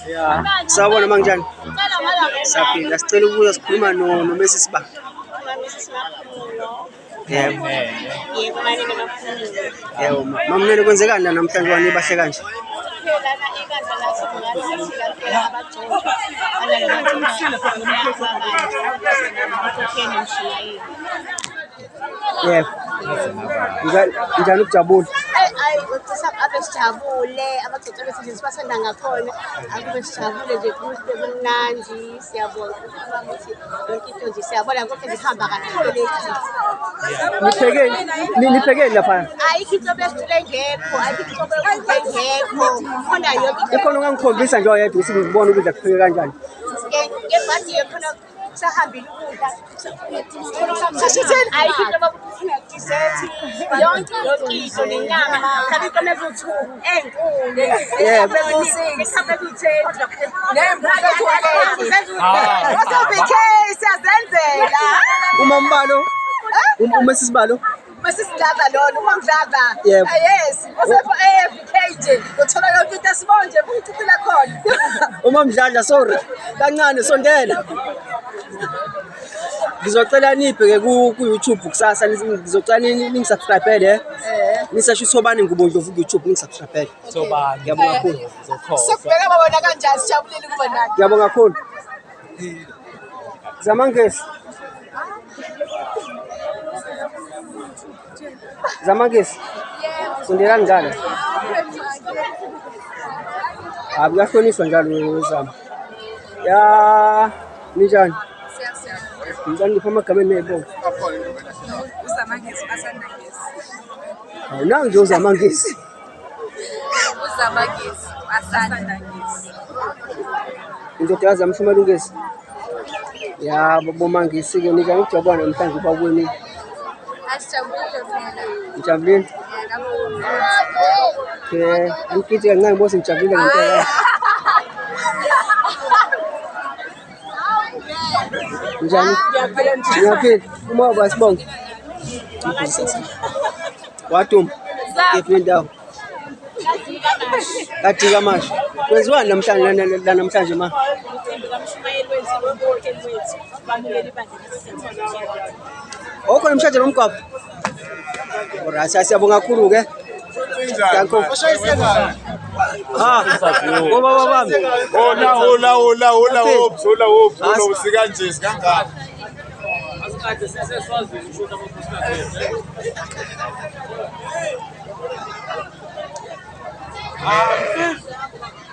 Ya, sawubona manjani? Saphila, sicela ukubuza sikhuluma noMrs. Ba. Yebo. Yebo, manje ngibakhulile. Yebo, mamnene kwenzekani la namhlanje wani bahle kanje? Phela na ikandla lathi ngani sifika phela abagcoshi. Yebo. Njani ukujabula? Ayi abe sijabule abagcoshi bethu nje sibasanda ngakhona akube sijabule nje kuhle kumnandi siyabonga ukuthi yonke into nje siyabona konke nje ihamba kahle. Niphekeni lapha? Ayikho into besitule ngekho, ayikho into engekho. Khona yonke into. Ikhona ongangikhombisa nje oyedwa ukuthi ngibone ukudla kupheke kanjani. Ngebhadi khona kusahambile ukudla. Ayikho into abafuna dessert. Yonke into nenyama. Kanti khona ku2 enkulu. Yebo. Mhlawumbe ku10. Siyazenzela. Umambalo? UMrs. Balo? Masisidlala lona umamdlala. Yebo. Yes. Usepha AFK nje. Uthola yonke into esibonje futhi ucila khona. Umamdlala sorry. Kancane sondela. Ngizocela niphe ku YouTube kusasa ngizocela ningisubscribe nisasho Sobani Ngubondlovu ku YouTube ningisubscribe. Sobani. Ngiyabonga kakhulu. Sokubheka babona kanjani sijabulile ukuba nani. Ngiyabonga kakhulu. Zamangesi. Zamangesi. Sondelani ngale. Akuyahlonishwa njalo wezama. Ya ninjani? Ngizani ngipha amagama enebonga. Uzamangisi basandangisi. Awunanga nje uzamangesi. Uzamangisi basandangisi. Indoda yazi amhlumela ungesi. Ya bomangisi ke ninjani ukujabula namhlanje babweni. Asijabulile phela. Ngijabulile. Okay, angikithi kancane bosi ngijabulile ngempela. Njani? Ngiyaphila. Uma basibonga. Wathuma. Yephi indawo? Katika mashi. Kwenziwani namhlanje la namhlanje ma? Okho namhlanje nomgwaqo. Alright, siyabonga kakhulu ke. Danko. Ngoba babami. Hola usikanje sikangaka. Asikade seseswazini usho ukuthi